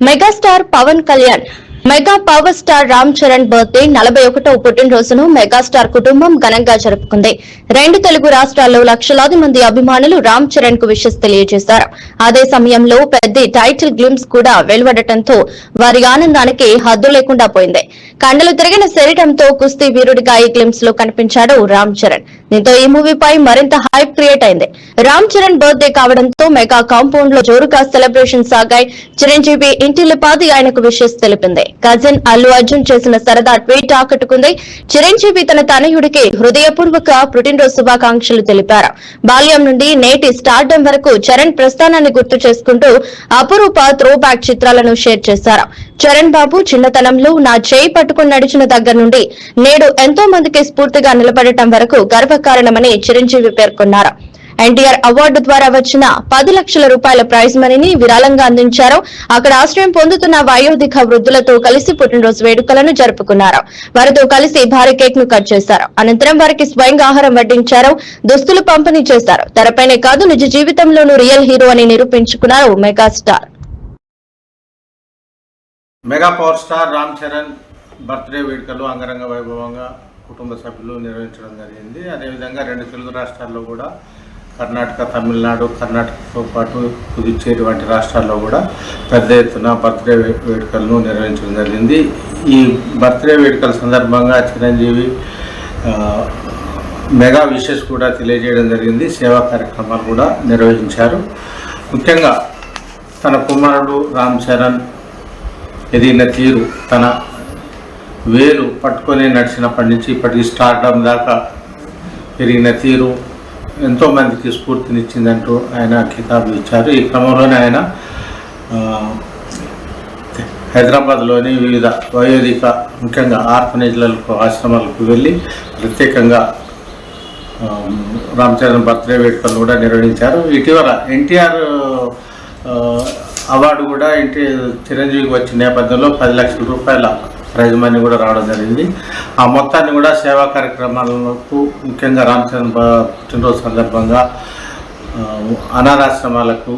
Megastar Pawan Kalyan mega power star Ram Charan birthday 41వ పుట్టినరోజును megastar కుటుంబం ఘనంగా జరుపుకుంది. 2 తెలుగు రాష్ట్రాల్లో లక్షలాది మంది అభిమానులు రామ్ చరణ్ కు విషెస్ తెలియజేశారు. అదే సమయంలో పెద్ద టైటిల్ గ్లిమ్స్ కూడా వెలువడటంతో వారి ఆనందానికి హద్దు లేకుండా పోయింది. కండలు తిరిగిన శరీరంతో కుస్తీ వీరుడిగా ఈ గ్లిమ్స్ లో కనిపించాడు రామ్ చరణ్. దీంతో ఈ మూవీపై మరింత హైప్ క్రియేట్ అయింది. రామ్ చరణ్ బర్త్డే కావడంతో మెగా కాంపౌండ్ లో జోరుగా సెలబ్రేషన్ సాగాయి. చిరంజీవి ఇంటిల్లిపాది ఆయనకు విషెస్ తెలిపింది. కజిన్ అల్లు అర్జున్ చేసిన సరదా ట్వీట్ ఆకట్టుకుంది. చిరంజీవి తన తనయుడికి హృదయపూర్వక పుట్టినరోజు శుభాకాంక్షలు తెలిపారు. బాల్యం నుండి నేటి స్టార్డమ్ వరకు చరణ్ ప్రస్థానాన్ని గుర్తు చేసుకుంటూ అపురూప త్రో బ్యాక్ చిత్రాలను షేర్ చేశారు. చరణ్ బాబు చిన్నతనంలో నా చేయి పట్టుకుని నడిచిన దగ్గర నుండి నేడు ఎంతో మందికి స్ఫూర్తిగా నిలబడటం వరకు గర్వకారణమని చిరంజీవి పేర్కొన్నారు. ఎన్టీఆర్ అవార్డు ద్వారా వచ్చిన 10 లక్షల రూపాయల ప్రైజ్ మనీని విరాళంగా అందించారు. అక్కడ ఆశ్రయం పొందుతున్న వయోధిక వృద్ధులతో కలిసి పుట్టినరోజు వేడుకలను జరుపుకున్నారు. వారితో కలిసి భారీ కేక్ ను కట్ చేశారు. అనంతరం వారికి స్వయంగా ఆహారం వడ్డించారు. దుస్తులు పంపిణీ చేశారు. తెరపైనే కాదు నిజ జీవితంలోనూ రియల్ హీరో అని నిరూపించుకున్నారు megastar. Mega power star Ram Charan birthday వేడుకలు అంగరంగ వైభవంగా కుటుంబ సభ్యులు నిర్వహించడం జరిగింది. అదేవిధంగా 2 తెలుగు రాష్ట్రాల్లో కూడా కర్ణాటక, తమిళనాడు, కర్ణాటకతో పాటు పుదుచ్చేరి వంటి రాష్ట్రాల్లో కూడా పెద్ద ఎత్తున బర్త్డే వేడుకలను నిర్వహించడం జరిగింది. ఈ బర్త్డే వేడుకల సందర్భంగా చిరంజీవి మెగా విషెస్ కూడా తెలియజేయడం జరిగింది. సేవా కార్యక్రమాలు కూడా నిర్వహించారు. ముఖ్యంగా తన కుమారుడు రామ్ చరణ్ ఎదిగిన తీరు, తన వేలు పట్టుకొని నడిచినప్పటి నుంచి ఇప్పటికీ స్టార్డమ్ దాకా పెరిగిన తీరు ఎంతోమందికి స్ఫూర్తినిచ్చిందంటూ ఆయన కితాబులు ఇచ్చారు. ఈ క్రమంలోనే ఆయన హైదరాబాద్లోని వివిధ వయోధిక ముఖ్యంగా ఆర్ఫనేజ్లకు, ఆశ్రమాలకు వెళ్ళి ప్రత్యేకంగా రామ్ చరణ్ బర్త్డే వేడుకలు కూడా నిర్వహించారు. ఇటీవల ఎన్టీఆర్ అవార్డు కూడా చిరంజీవికి వచ్చిన నేపథ్యంలో 10 లక్షల రూపాయల ప్రైజ్ మనీ కూడా రావడం జరిగింది. ఆ మొత్తాన్ని కూడా సేవా కార్యక్రమాలకు ముఖ్యంగా రామ్ చరణ్ పుట్టినరోజు సందర్భంగా అనాథాశ్రమాలకు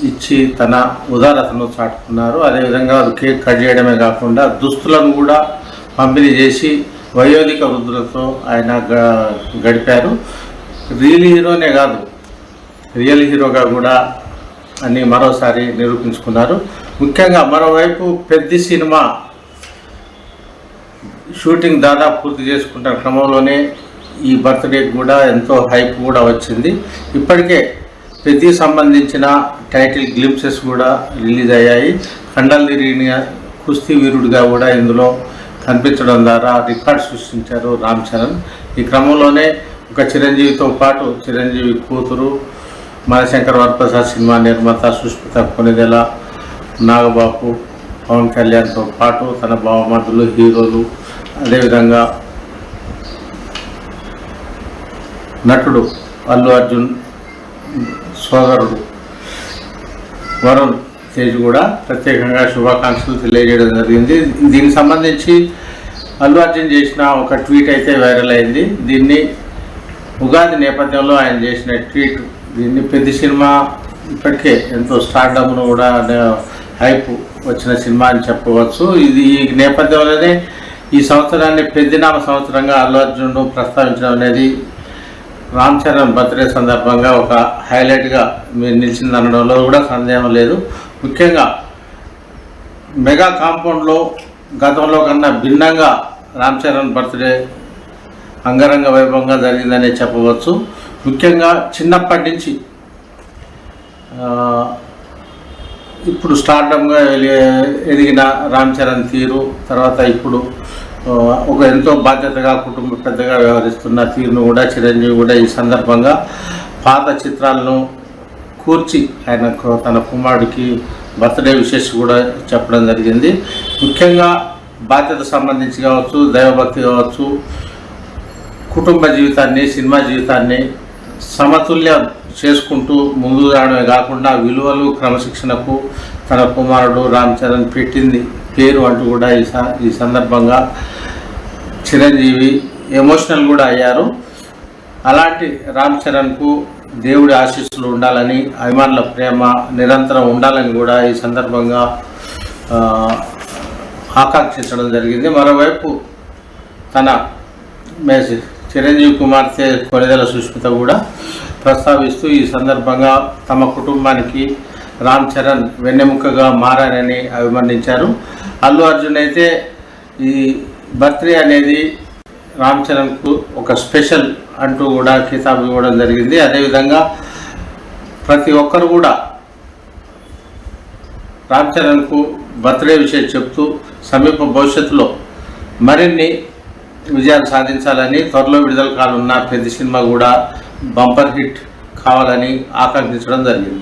ఇచ్చి తన ఉదారతను చాటుకున్నారు. అదేవిధంగా కేక్ కట్ చేయడమే కాకుండా దుస్తులను కూడా పంపిణీ చేసి వయోధిక వృద్ధులతో ఆయన గడిపారు. రియల్ హీరోనే కాదు, రియల్ హీరోగా కూడా అని మరోసారి నిరూపించుకున్నారు. ముఖ్యంగా మరోవైపు పెద్ద సినిమా షూటింగ్ దాదాపు పూర్తి చేసుకుంటున్న క్రమంలోనే ఈ బర్త్డేకి కూడా ఎంతో హైప్ కూడా వచ్చింది. ఇప్పటికే పెద్ద సంబంధించిన టైటిల్ గ్లింప్సెస్ కూడా రిలీజ్ అయ్యాయి. కండలు తిరిగిన కుస్తీ వీరుడిగా కూడా ఇందులో కనిపించడం ద్వారా రికార్డ్ సృష్టించారు రామ్ చరణ్. ఈ క్రమంలోనే ఒక చిరంజీవితో పాటు చిరంజీవి కూతురు మనశంకర్ వరప్రసాద్ సినిమా నిర్మాత సుష్మిత కొనిదెల, నాగబాబు, పవన్ కళ్యాణ్తో పాటు తన బావమరుదులు, హీరోలు, అదేవిధంగా నటుడు అల్లు అర్జున్ సోదరుడు వరుణ్ తేజ్ కూడా ప్రత్యేకంగా శుభాకాంక్షలు తెలియజేయడం జరిగింది. దీనికి సంబంధించి అల్లు అర్జున్ చేసిన ఒక ట్వీట్ అయితే వైరల్ అయింది. దీన్ని ఉగాది నేపథ్యంలో ఆయన చేసిన ట్వీట్, దీన్ని పెద్ద సినిమా ఇప్పటికే ఎంతో స్టార్డమ్ను కూడా హైప్ వచ్చిన సినిమా అని చెప్పవచ్చు. ఇది ఈ నేపథ్యంలోనే ఈ సంవత్సరాన్ని పెద్దినామ సంవత్సరంగా అల్లు అర్జున్ ప్రస్తావించడం అనేది రామ్ చరణ్ బర్త్డే సందర్భంగా ఒక హైలైట్గా నిలిచిందనడంలో కూడా సందేహం లేదు. ముఖ్యంగా మెగా కాంపౌండ్లో గతంలో కన్నా భిన్నంగా రామ్ చరణ్ బర్త్డే అంగరంగ వైభవంగా జరిగిందనే చెప్పవచ్చు. ముఖ్యంగా చిన్నప్పటి నుంచి ఇప్పుడు స్టార్డమ్గా ఎదిగిన రామ్ చరణ్ తీరు, తర్వాత ఇప్పుడు ఒక ఎంతో బాధ్యతగా కుటుంబ పెద్దగా వ్యవహరిస్తున్న తీరును కూడా చిరంజీవి కూడా ఈ సందర్భంగా పాత చిత్రాలను కూర్చి ఆయన తన కుమారుడికి బర్త్డే విషెస్ కూడా చెప్పడం జరిగింది. ముఖ్యంగా బాధ్యత సంబంధించి కావచ్చు, దైవభక్తి కావచ్చు, కుటుంబ జీవితాన్ని, సినిమా జీవితాన్ని సమతుల్యం చేసుకుంటూ ముందుకు రావడమే కాకుండా విలువలు, క్రమశిక్షణకు తన కుమారుడు రామ్ చరణ్ పెట్టింది పేరు అంటూ కూడా ఈ సందర్భంగా చిరంజీవి ఎమోషనల్ కూడా అయ్యారు. అలాంటి రామ్ చరణ్కు దేవుడి ఆశీస్సులు ఉండాలని, అభిమానుల ప్రేమ నిరంతరం ఉండాలని కూడా ఈ సందర్భంగా ఆకాంక్షించడం జరిగింది. మరోవైపు తన చిరంజీవి కుమార్తె కొణిదెల సుష్మిత కూడా ప్రస్తావిస్తూ ఈ సందర్భంగా తమ కుటుంబానికి రామ్ చరణ్ వెన్నెముకగా మారారని అభివర్ణించారు. అల్లు అర్జున్ అయితే ఈ బర్త్డే అనేది రామ్ చరణ్కు ఒక స్పెషల్ అంటూ కూడా కితాబు ఇవ్వడం జరిగింది. అదేవిధంగా ప్రతి ఒక్కరు కూడా రామ్ చరణ్కు బర్త్డే విషయం చెప్తూ సమీప భవిష్యత్తులో మరిన్ని విజయాలు సాధించాలని, త్వరలో విడుదల కానున్న ప్రతి సినిమా కూడా బంపర్ హిట్ కావాలని ఆకాంక్షించడం జరిగింది.